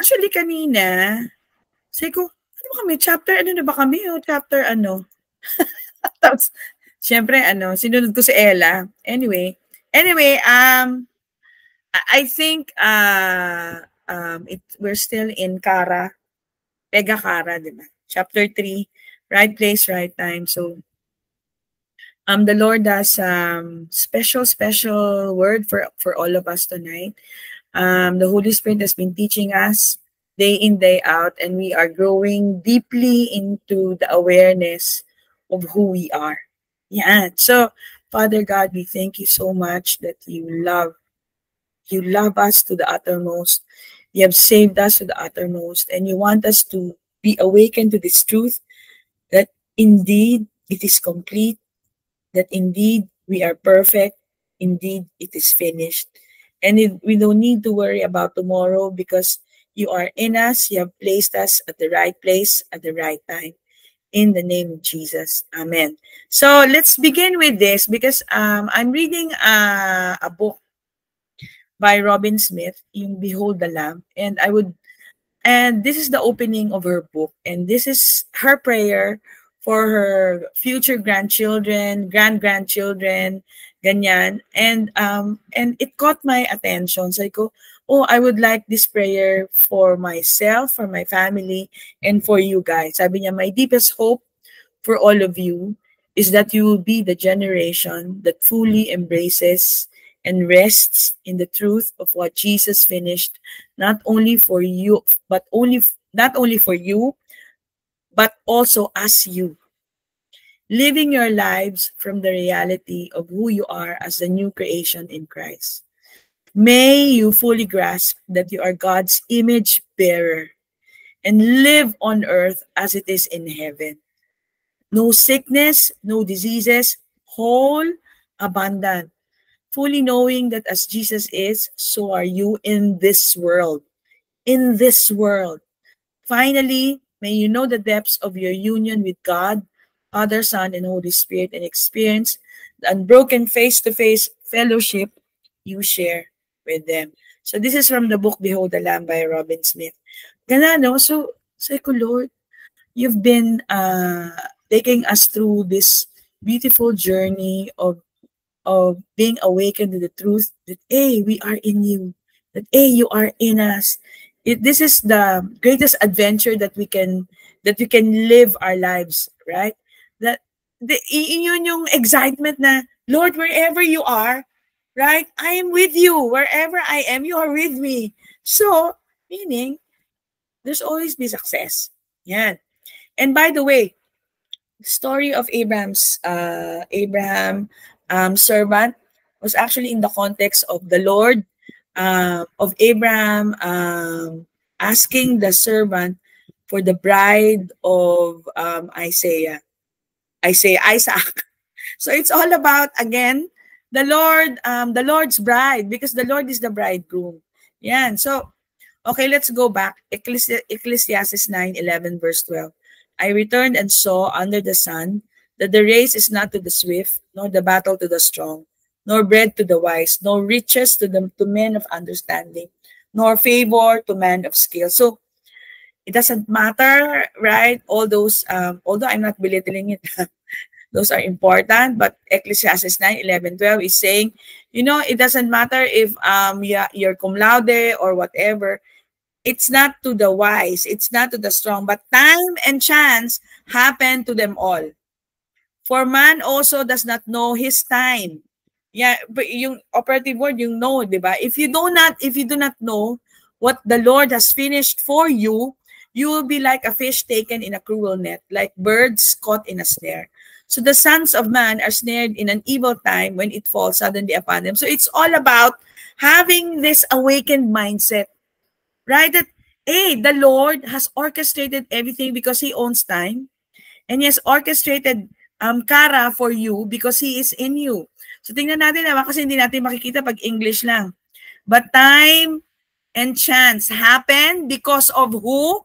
actually kanina, sabi ko, ano ba kami? Chapter ano na ba kami? O chapter ano? Tapos, syempre, sinunod ko si Ella. Anyway, I think we're still in Kara, Pega Kara, di ba? Chapter 3, right place, right time. So, the Lord has special word for all of us tonight. The Holy Spirit has been teaching us day in, day out, and we are growing deeply into the awareness of who we are. Yeah. So, Father God, we thank you so much that you love us to the uttermost. You have saved us to the uttermost, and you want us to be awakened to this truth that indeed it is complete, that indeed we are perfect, indeed it is finished. And we don't need to worry about tomorrow because you are in us, you have placed us at the right place at the right time. In the name of Jesus. Amen. So let's begin with this because I'm reading a book by Robin Smith, yung Behold the Lamb, and this is the opening of her book, and this is her prayer for her future grandchildren, grandchildren, ganyan. And it caught my attention. So I go, oh, I would like this prayer for myself, for my family, and for you guys. Sabi niya, my deepest hope for all of you is that you will be the generation that fully embraces and rests in the truth of what Jesus finished, not only for you, but not only for you, but also as you. Living your lives from the reality of who you are as a new creation in Christ. May you fully grasp that you are God's image bearer and live on earth as it is in heaven. No sickness, no diseases, whole, abundant. Fully knowing that as Jesus is, so are you in this world. In this world. Finally, may you know the depths of your union with God, Father, Son, and Holy Spirit, and experience the unbroken face-to-face fellowship you share with them. So this is from the book Behold the Lamb by Robin Smith. Gana, no? So, say ko, Lord, you've been taking us through this beautiful journey of being awakened to the truth that, hey, we are in you, that, hey, you are in us. This is the greatest adventure that we can live our lives, right? That yun yung excitement na, Lord, wherever you are, right? I am with you. Wherever I am, you are with me. So, meaning, there's always be success. Yan. And by the way, the story of Abraham servant was actually in the context of the Lord, of Abraham asking the servant for the bride of Isaac. So it's all about, again, the Lord's bride, because the Lord is the bridegroom. Yan. So, okay, let's go back. Ecclesiastes 9:11 verse 12. I returned and saw under the sun that the race is not to the swift, nor the battle to the strong, nor bread to the wise, nor riches to men of understanding, nor favor to men of skill. So it doesn't matter, right? All those, although I'm not belittling it, those are important, but Ecclesiastes 9:11-12 is saying, you know, it doesn't matter if you're cum laude or whatever. It's not to the wise, it's not to the strong, but time and chance happen to them all. For man also does not know his time. Yeah, but yung operative word, yung know, di ba? If you do not know what the Lord has finished for you, you will be like a fish taken in a cruel net, like birds caught in a snare. So the sons of man are snared in an evil time when it falls suddenly upon them. So it's all about having this awakened mindset. Right? That, hey, the Lord has orchestrated everything because He owns time. And He has orchestrated Kara for you because He is in you. So tingnan natin naman kasi hindi natin makikita pag English lang. But time and chance happen because of who?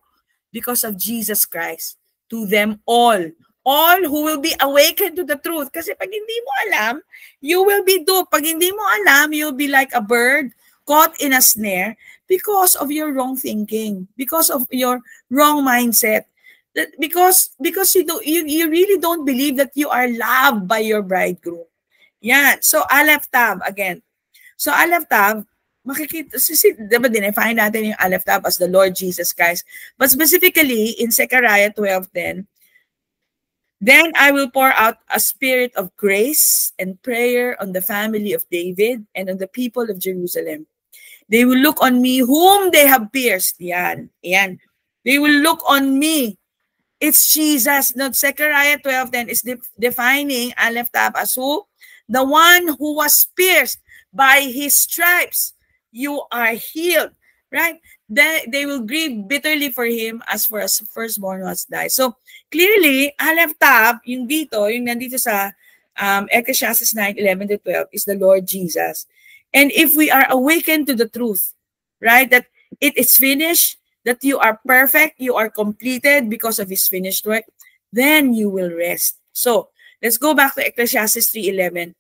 Because of Jesus Christ. To them all. All who will be awakened to the truth. Kasi pag hindi mo alam, you will be duped. Pag hindi mo alam, you'll be like a bird caught in a snare Because of your wrong thinking, because of your wrong mindset. Because you really don't believe that you are loved by your bridegroom. Yan. So Aleph Tav again. So Aleph Tav, makikita, diba dinefine natin yung Aleph Tav as the Lord Jesus Christ. But specifically in Zechariah 12:10, then I will pour out a spirit of grace and prayer on the family of David and on the people of Jerusalem. They will look on me whom they have pierced. Yan. Yan. They will look on me. It's Jesus. Now, Zechariah 12:10 is defining Aleph Tav as who? The one who was pierced by his stripes. You are healed. Right? They will grieve bitterly for him as for a firstborn who has died. So, clearly, Aleph Tav, yung dito, yung nandito sa Ecclesiastes 9:11-12 is the Lord Jesus. And if we are awakened to the truth, right, that it is finished, that you are perfect, you are completed because of his finished work, then you will rest. So, let's go back to Ecclesiastes 3:11.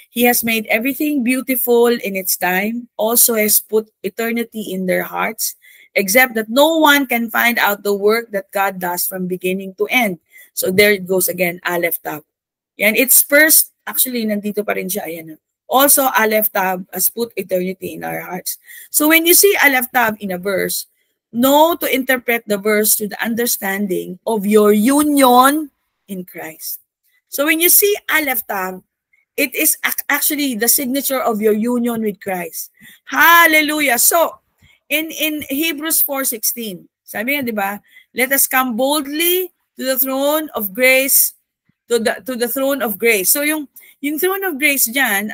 He has made everything beautiful in its time, also has put eternity in their hearts, except that no one can find out the work that God does from beginning to end. So there it goes again, Aleph Tav. And it's first, actually, nandito pa rin siya, ayan. Also, Aleph Tav has put eternity in our hearts. So when you see Aleph Tav in a verse, know to interpret the verse to the understanding of your union in Christ. So when you see Aleph Tav, it is actually the signature of your union with Christ. Hallelujah. So, in Hebrews 4:16, sabi nga, di ba? Let us come boldly to the throne of grace, to the throne of grace. So, yung throne of grace dyan,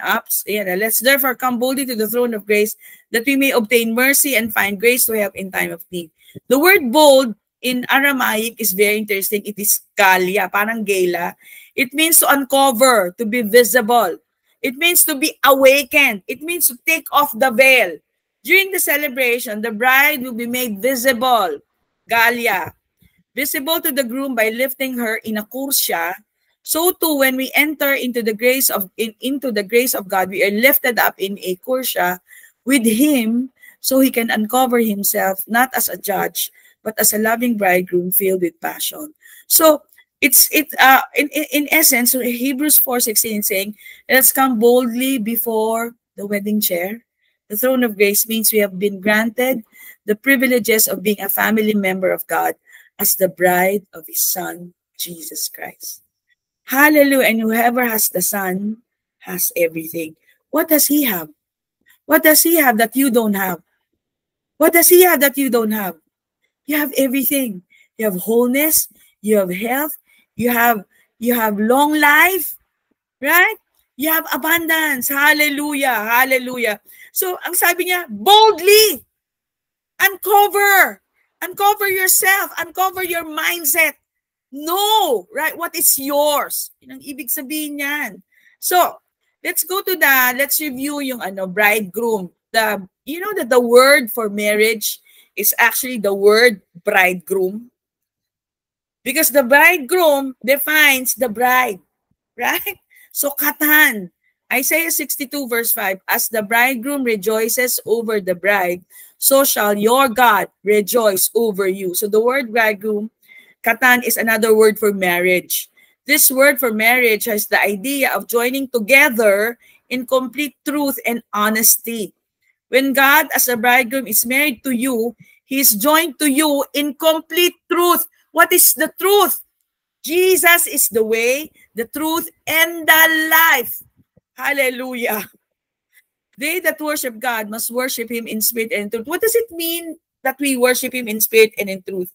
let's therefore come boldly to the throne of grace that we may obtain mercy and find grace to help in time of need. The word bold in Aramaic is very interesting. It is galia, parang gala. It means to uncover, to be visible. It means to be awakened. It means to take off the veil. During the celebration, the bride will be made visible, galia, visible to the groom by lifting her in a kursya. So too, when we enter into the grace of God, we are lifted up in a kursya with Him, so He can uncover Himself not as a judge, but as a loving bridegroom filled with passion. So in essence, Hebrews 4:16 is saying, let's come boldly before the wedding chair. The throne of grace means we have been granted the privileges of being a family member of God as the bride of His Son, Jesus Christ. Hallelujah. And whoever has the Son has everything. What does He have? What does He have that you don't have? What does He have that you don't have? You have everything. You have wholeness. You have health. You have long life, right? You have abundance. Hallelujah. Hallelujah. So, ang sabi niya, boldly uncover. Uncover yourself. Uncover your mindset. Know, right? What is yours? Yun ang ibig sabihin niyan. So, let's review yung bridegroom. You know that the word for marriage is actually the word bridegroom. Because the bridegroom defines the bride, right? So, katan. Isaiah 62 verse 5, as the bridegroom rejoices over the bride, so shall your God rejoice over you. So, the word bridegroom, katan, is another word for marriage. This word for marriage has the idea of joining together in complete truth and honesty. When God, as a bridegroom, is married to you, He is joined to you in complete truth. What is the truth? Jesus is the way, the truth, and the life. Hallelujah. They that worship God must worship Him in spirit and in truth. What does it mean that we worship Him in spirit and in truth?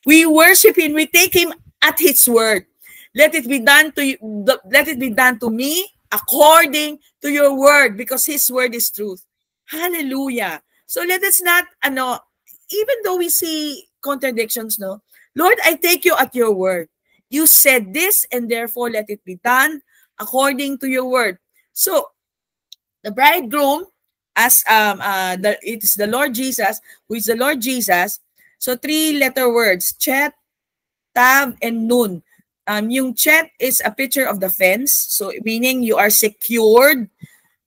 We worship Him, we take Him at His word. Let it be done to me according to your word, because His word is truth. Hallelujah. So let us not, even though we see contradictions, no? Lord, I take you at your word. You said this, and therefore let it be done according to your word. So, the bridegroom, as it is the Lord Jesus, who is the Lord Jesus. So, 3-letter words, Chet, Tav, and Nun. Yung Chet is a picture of the fence. So, meaning you are secured.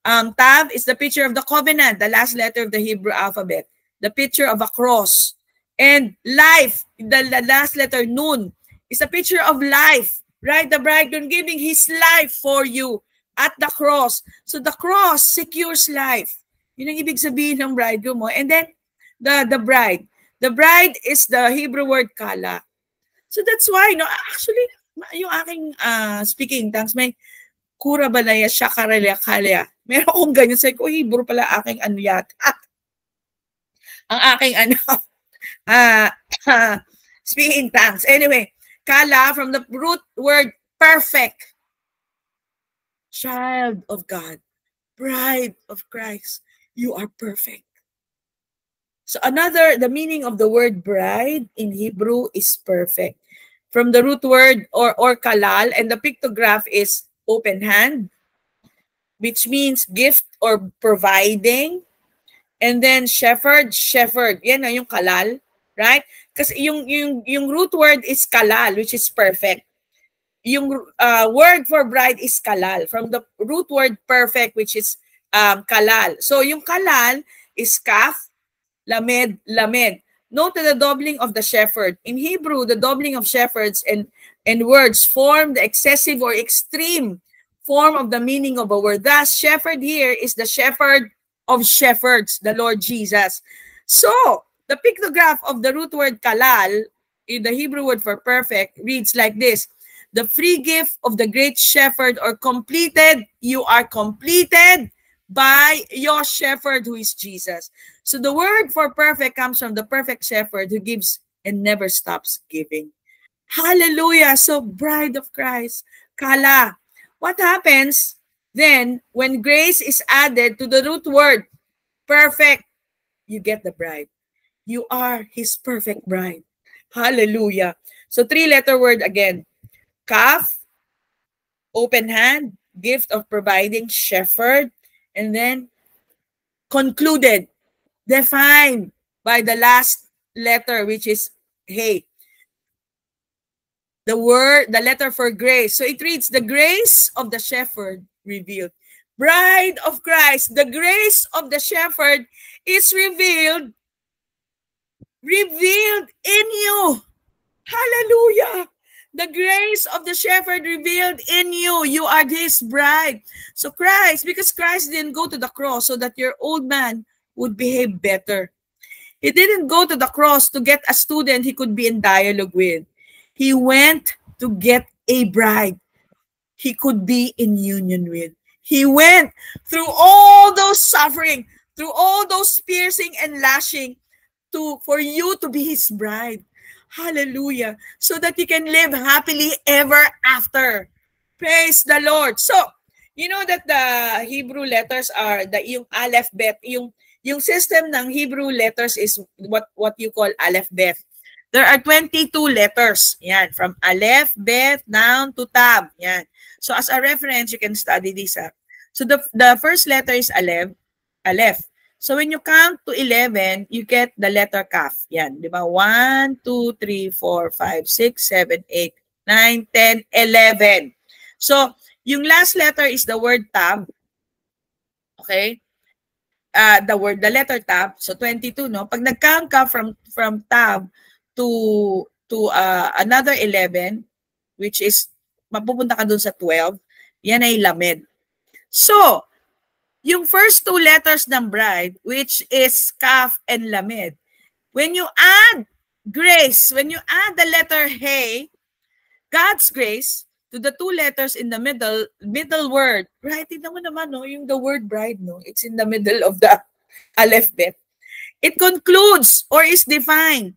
Tav is the picture of the covenant, the last letter of the Hebrew alphabet, the picture of a cross. And life, the last letter, Nun, is a picture of life, right? The bridegroom giving his life for you at the cross. So the cross secures life. Yun ang ibig sabihin ng bridegroom mo. And then, the bride. The bride is the Hebrew word kala. So that's why, no, actually, yung aking speaking tongues, may kura balaya, shakaralya, kalya. Meron akong ganyan. Sabi ko, Hebrew pala aking ano yata. Ang aking ano, speaking tongues. Anyway, kala from the root word perfect. Child of God, bride of Christ, you are perfect. So the meaning of the word bride in Hebrew is perfect. From the root word or kalal, and the pictograph is open hand, which means gift or providing. And then shepherd. Yan na yung kalal, right? Kasi yung root word is kalal, which is perfect. Yung word for bride is kalal, from the root word perfect, which is kalal. So yung kalal is kaf, lamed, lamed. Note the doubling of the shepherd. In Hebrew, the doubling of shepherds and words form the excessive or extreme form of the meaning of a word. Thus, shepherd here is the shepherd of shepherds, the Lord Jesus. So, the pictograph of the root word kalal, in the Hebrew word for perfect, reads like this. The free gift of the great shepherd, or completed, you are completed by your shepherd, who is Jesus. So the word for perfect comes from the perfect shepherd who gives and never stops giving. Hallelujah. So bride of Christ, kala. What happens then when grace is added to the root word perfect? You get the bride. You are his perfect bride. Hallelujah. So three-letter word again. Kaf, open hand, gift of providing, shepherd, and then concluded, defined by the last letter, which is hey. The letter for grace. So it reads, the grace of the shepherd revealed. Bride of Christ, the grace of the shepherd is revealed in you. Hallelujah. The grace of the shepherd revealed in you. You are his bride. So Christ, because Christ didn't go to the cross so that your old man would behave better. He didn't go to the cross to get a student he could be in dialogue with. He went to get a bride he could be in union with. He went through all those suffering, through all those piercing and lashing for you to be his bride. Hallelujah. So that you can live happily ever after. Praise the Lord. So, you know that the Hebrew letters are yung Aleph Bet, yung system ng Hebrew letters is what you call Aleph Bet. There are 22 letters. Yan, from Aleph, Bet, down to Tab. Yan. So as a reference, you can study this. So the first letter is Aleph. So when you count to 11, you get the letter Kaf. Yan, di ba? 1, 2, 3, 4, 5, 6, 7, 8, 9, 10, 11. So yung last letter is the word Tab. Okay? The letter Tab. So 22, no? Pag nag-count ka from Tab to another 11, which is mapupunta ka dun sa 12, yan ay Lamed. So, yung first two letters ng bride, which is Kaf and Lamed, when you add grace, when you add the letter Hey, God's grace, to the two letters in the middle word, right? Tignan mo naman, no? Yung the word bride, no? It's in the middle of the Aleph Bet. It concludes or is defined.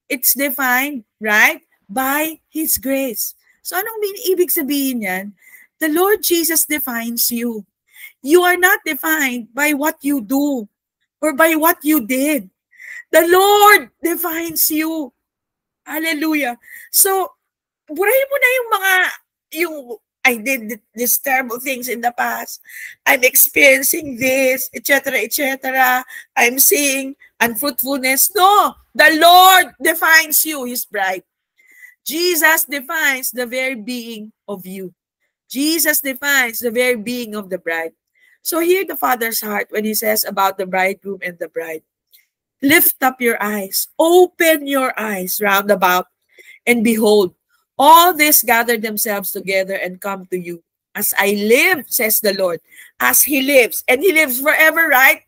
It's defined, right? By His grace. So anong ibig sabihin yan? The Lord Jesus defines you. You are not defined by what you do or by what you did. The Lord defines you. Hallelujah. So, burahin mo na I did these terrible things in the past. I'm experiencing this, etc., etc. I'm seeing unfruitfulness. No, the Lord defines you, His bride. Jesus defines the very being of you. Jesus defines the very being of the bride. So hear the Father's heart when he says about the bridegroom and the bride. Lift up your eyes, open your eyes round about, and behold, all this gather themselves together and come to you. As I live, says the Lord, as he lives, and he lives forever, right?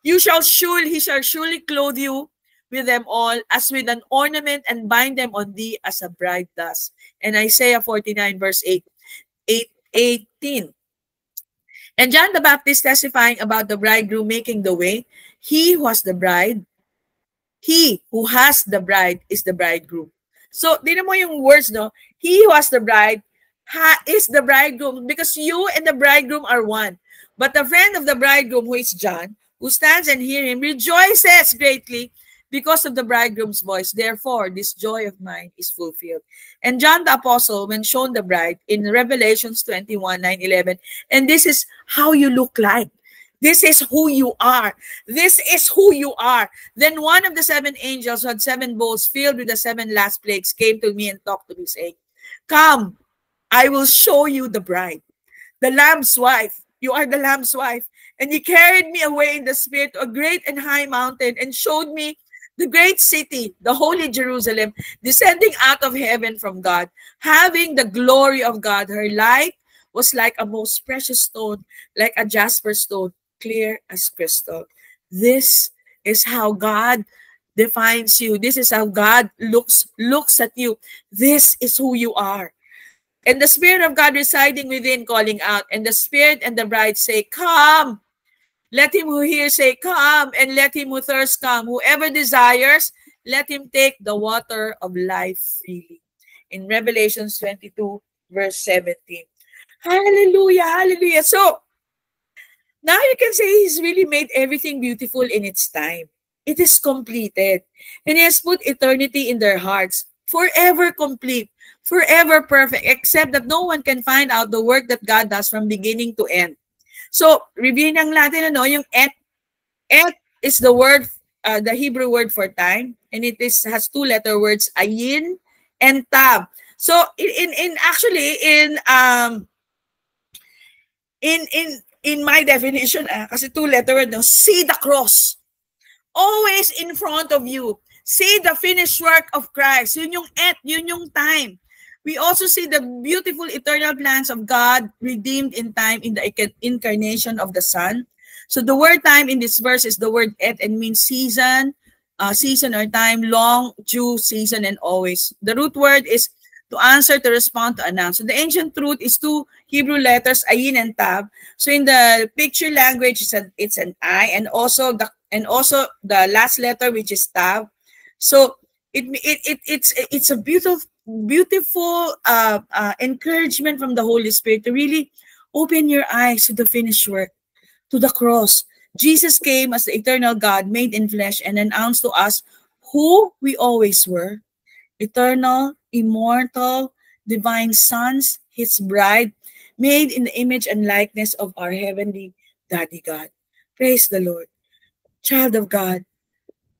He shall surely clothe you with them all as with an ornament and bind them on thee as a bride does. And Isaiah 49 verse 18. And John the Baptist testifying about the bridegroom making the way, he who has the bride, he who has the bride is the bridegroom. So, tingnan mo yung words, no? He who has the bride is the bridegroom, because you and the bridegroom are one. But the friend of the bridegroom, who is John, who stands and hear him, rejoices greatly because of the bridegroom's voice. Therefore, this joy of mine is fulfilled. And John the Apostle, when shown the bride in Revelations 21, 9-11, and this is how you look like. This is who you are. This is who you are. Then one of the seven angels who had seven bowls filled with the seven last plagues came to me and talked to me, saying, Come, I will show you the bride, the Lamb's wife. You are the Lamb's wife. And he carried me away in the spirit to a great and high mountain and showed me the great city, the holy Jerusalem, descending out of heaven from God, having the glory of God. Her light was like a most precious stone, like a jasper stone, clear as crystal. This is how God defines you. This is how God looks at you. This is who you are. And the Spirit of God residing within, calling out, and the Spirit and the bride say, Come. Let him who hears say, Come, and let him who thirsts come. Whoever desires, let him take the water of life freely. In Revelation 22, verse 17. Hallelujah, hallelujah. So, now you can say he's really made everything beautiful in its time. It is completed. And he has put eternity in their hearts. Forever complete. Forever perfect. Except that no one can find out the work that God does from beginning to end. So, review lang natin, yung et. Et is the word, the Hebrew word for time. And it has two-letter words, ayin and tab. So, in my definition, kasi two-letter word, no, see the cross. Always in front of you. See the finished work of Christ. Yun yung et, yun yung time. We also see the beautiful eternal plans of God redeemed in time in the incarnation of the Son. So the word time in this verse is the word et and means season, season or time, long, due, season, and always. The root word is to answer, to respond, to announce. So the ancient truth is two Hebrew letters, ayin and tab. So in the picture language, it's an I, and also the last letter, which is tab. So it's a beautiful encouragement from the Holy Spirit to really open your eyes to the finished work, to the cross. Jesus came as the eternal God made in flesh and announced to us who we always were. Eternal, immortal, divine sons, his bride, made in the image and likeness of our heavenly Daddy God. Praise the Lord. Child of God,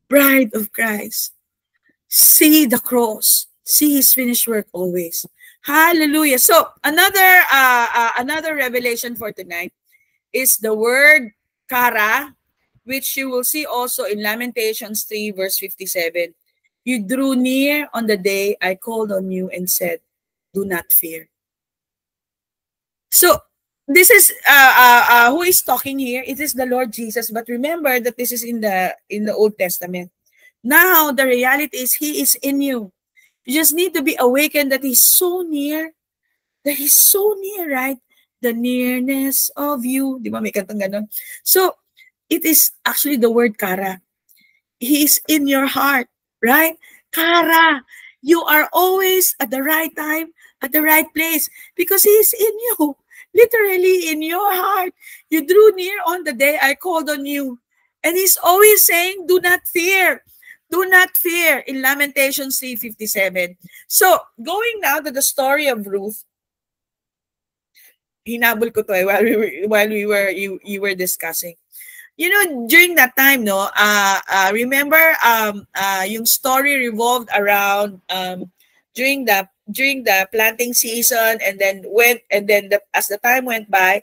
bride of Christ, see the cross. See his finished work always. Hallelujah. So another revelation for tonight is the word kara, which you will see also in Lamentations 3 verse 57. You drew near on the day I called on you and said, do not fear. So this is who is talking here? It is the Lord Jesus. But remember that this is in the Old Testament. Now the reality is he is in you. You just need to be awakened that he's so near. That he's so near, right? The nearness of you. Di ba may kantang ganon? So, it is actually the word kara. He is in your heart, right? Kara. You are always at the right time, at the right place. Because he is in you. Literally in your heart. You drew near on the day I called on you. And he's always saying, do not fear. Do not fear in Lamentations 3:57. So, going now to the story of Ruth, hinabol ko to while you were discussing. You know, during that time, no, remember yung story revolved around during the planting season, and then as the time went by,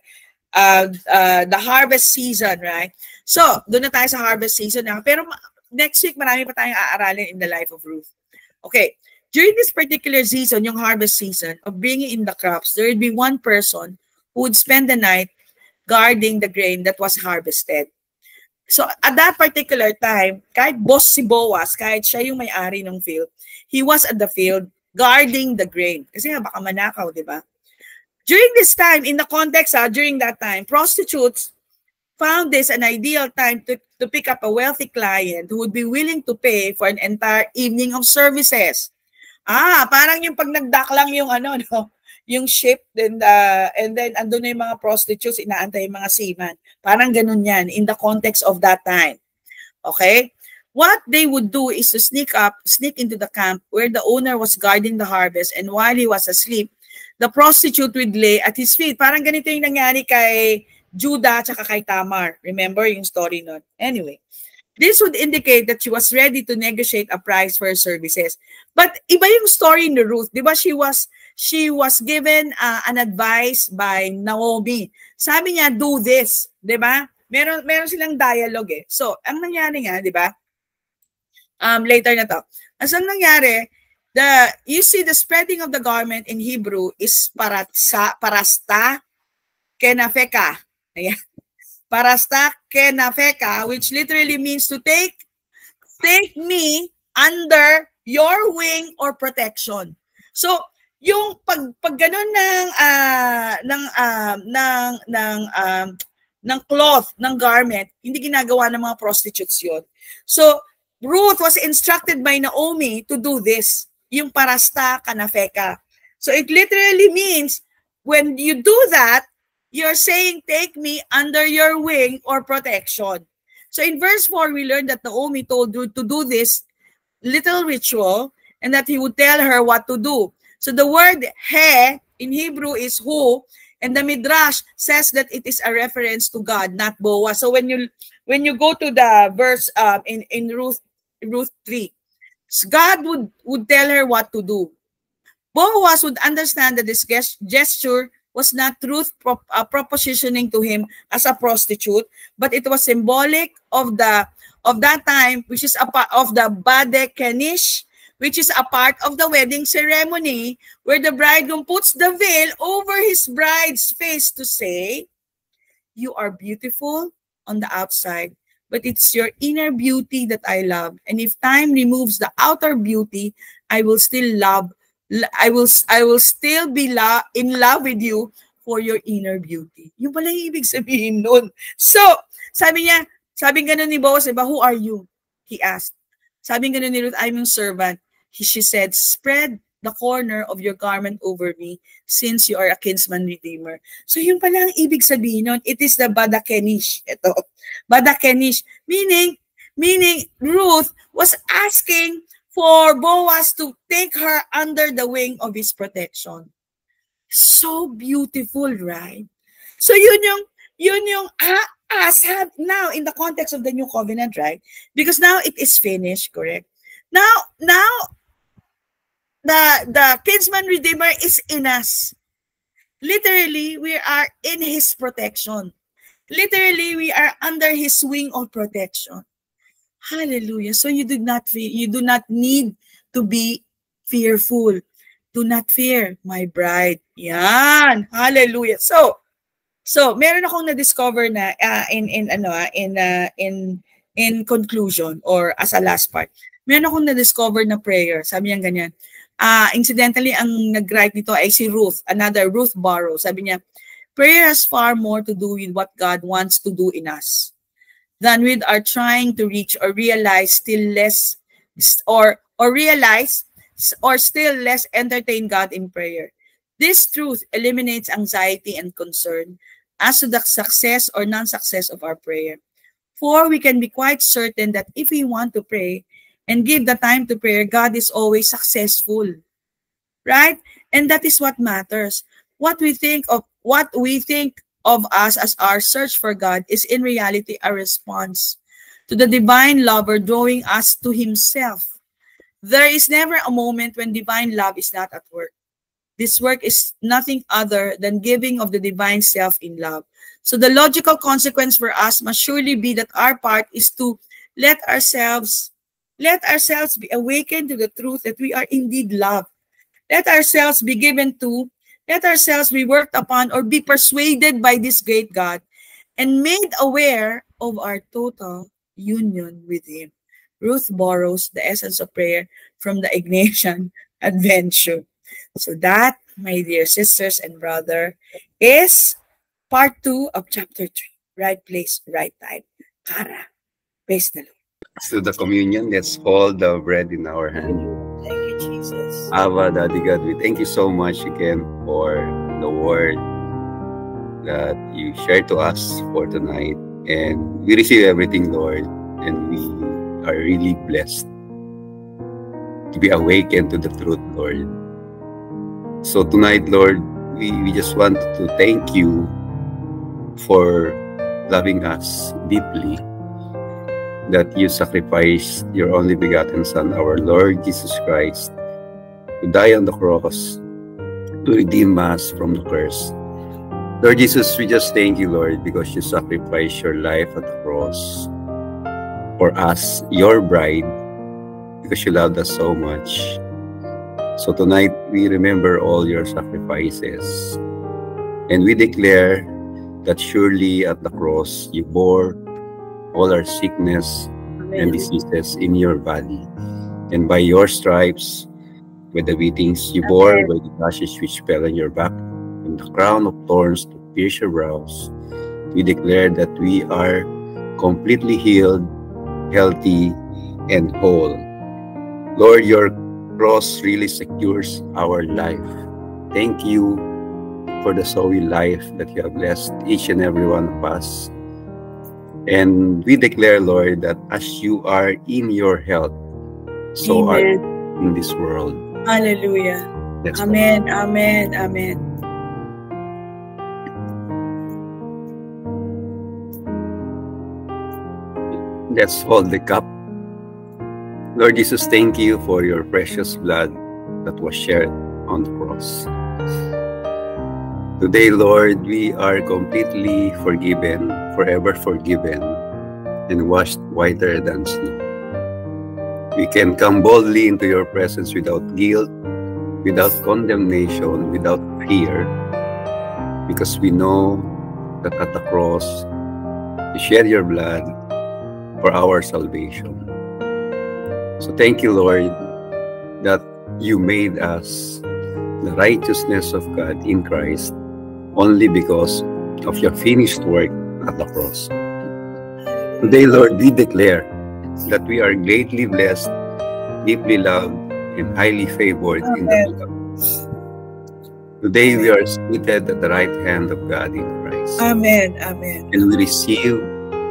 the harvest season, right? So, doon na tayo sa harvest season na. Pero next week, marami pa tayong aaralin in the life of Ruth. Okay. During this particular season, yung harvest season of bringing in the crops, there would be one person who would spend the night guarding the grain that was harvested. So, at that particular time, kahit boss si Boaz, kahit siya yung may-ari ng field, he was at the field guarding the grain. Kasi nga, baka manakaw, di ba? During this time, in the context, during that time, prostitutes found this an ideal time to pick up a wealthy client who would be willing to pay for an entire evening of services. Parang yung pag nag-dock lang yung ano, no? Yung ship, and then andun na yung mga prostitutes, inaantay yung mga seaman. Parang ganun yan in the context of that time. Okay? What they would do is to sneak into the camp where the owner was guarding the harvest, and while he was asleep, the prostitute would lay at his feet. Parang ganito yung nangyari kay Judah at kay Tamar. Remember yung story nun? Anyway. This would indicate that she was ready to negotiate a price for her services. But iba yung story ni Ruth. Di ba she was given an advice by Naomi. Sabi niya, do this. Di ba? Meron silang dialogue eh. So, ang nangyari nga, di ba? Later na to. As ang nangyari, you see the spreading of the garment in Hebrew is parasta kenafeka. Ayan. Parasta kenafeka, which literally means to take me under your wing or protection. So, yung pag ganun ng cloth, ng garment, hindi ginagawa ng mga prostitutes yun. So, Ruth was instructed by Naomi to do this, yung parasta kanafeka. So, it literally means when you do that, you're saying, take me under your wing or protection. So in verse 4, we learned that Naomi told Ruth to do this little ritual and that he would tell her what to do. So the word he in Hebrew is who, and the Midrash says that it is a reference to God, not Boaz. So when you go to the verse in Ruth 3, God would tell her what to do. Boaz would understand that this gesture was not Ruth propositioning to him as a prostitute, but it was symbolic of that time, which is a part of the Bade Kenish, which is a part of the wedding ceremony, where the bridegroom puts the veil over his bride's face to say, "You are beautiful on the outside, but it's your inner beauty that I love. And if time removes the outer beauty, I will still still be in love with you for your inner beauty." Yung pala yung ibig sabihin nun. So, sabi ganun ni Boaz, diba, who are you? He asked. Sabi ganun ni Ruth, I'm your servant. She said, spread the corner of your garment over me since you are a kinsman redeemer. So, yung pala ang ibig sabihin nun, it is the Badakenish. Ito, Badakenish. Meaning, Ruth was asking for Boaz to take her under the wing of his protection. So beautiful, right? So yun yung us have now in the context of the new covenant, right? Because now it is finished, correct? Now the kinsman redeemer is in us. Literally, we are in his protection. Literally, we are under his wing of protection. Hallelujah. So you do not need to be fearful. Do not fear, my bride. Yan. Hallelujah. So meron akong na-discover na in conclusion or as a last part. Meron akong na-discover na prayer. Sabi niya ganyan. Incidentally, ang nag-write nito ay si Ruth, another Ruth Barrow. Sabi niya, prayer has far more to do with what God wants to do in us than with our trying to reach or realize still less entertain God in prayer. This truth eliminates anxiety and concern as to the success or non-success of our prayer. For we can be quite certain that if we want to pray and give the time to prayer, God is always successful. Right? And that is what matters. What we think of us as our search for God is in reality a response to the divine lover drawing us to himself. There is never a moment when divine love is not at work. This work is nothing other than giving of the divine self in love. So the logical consequence for us must surely be that our part is to let ourselves be awakened to the truth that we are indeed loved. Let ourselves be let ourselves be worked upon or be persuaded by this great God and made aware of our total union with Him. Ruth borrows the essence of prayer from the Ignatian Adventure. So that, my dear sisters and brother, is part 2 of chapter 3. Right place, right time. Kara. Praise the Lord. To the communion, let's hold the bread in our hand. Thank you, Jesus. Abba, Daddy God, we thank you so much again for the word that you shared to us for tonight. And we receive everything, Lord, and we are really blessed to be awakened to the truth, Lord. So tonight, Lord, we just want to thank you for loving us deeply, that you sacrificed your only begotten Son, our Lord Jesus Christ, to die on the cross to redeem us from the curse. Lord Jesus, we just thank you, Lord, because you sacrificed your life at the cross for us, your bride, because you loved us so much. So tonight, we remember all your sacrifices, and we declare that surely at the cross, you bore all our sickness and diseases in your body. And by your stripes, with the beatings you bore, by the lashes which fell on your back, and the crown of thorns to pierce your brows, we declare that we are completely healed, healthy, and whole. Lord, your cross really secures our life. Thank you for the Zoe life that you have blessed each and every one of us. And we declare, Lord, that as you are in your health, so are you in this world. Hallelujah. Amen, amen, amen. Let's hold the cup. Lord Jesus, thank you for your precious blood that was shed on the cross. Today, Lord, we are completely forgiven, forever forgiven, and washed whiter than snow. We can come boldly into your presence without guilt, without condemnation, without fear, because we know that at the cross, you shed your blood for our salvation. So thank you, Lord, that you made us the righteousness of God in Christ only because of your finished work at the cross. Today, Lord, we declare that we are greatly blessed, deeply loved, and highly favored in the beloved. Today, we are seated at the right hand of God in Christ. Amen, amen. And we receive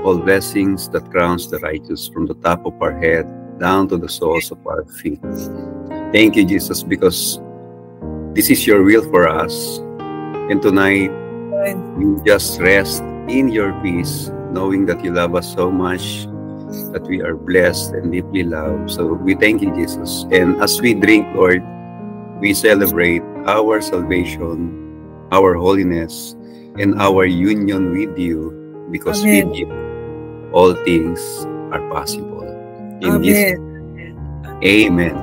all blessings that crowns the righteous from the top of our head down to the soles of our feet. Thank you, Jesus, because this is your will for us. And tonight, we just rest in your peace, knowing that you love us so much, that we are blessed and deeply loved. So we thank you, Jesus. And as we drink, Lord, we celebrate our salvation, our holiness, and our union with you, because with you, all things are possible. In this, amen.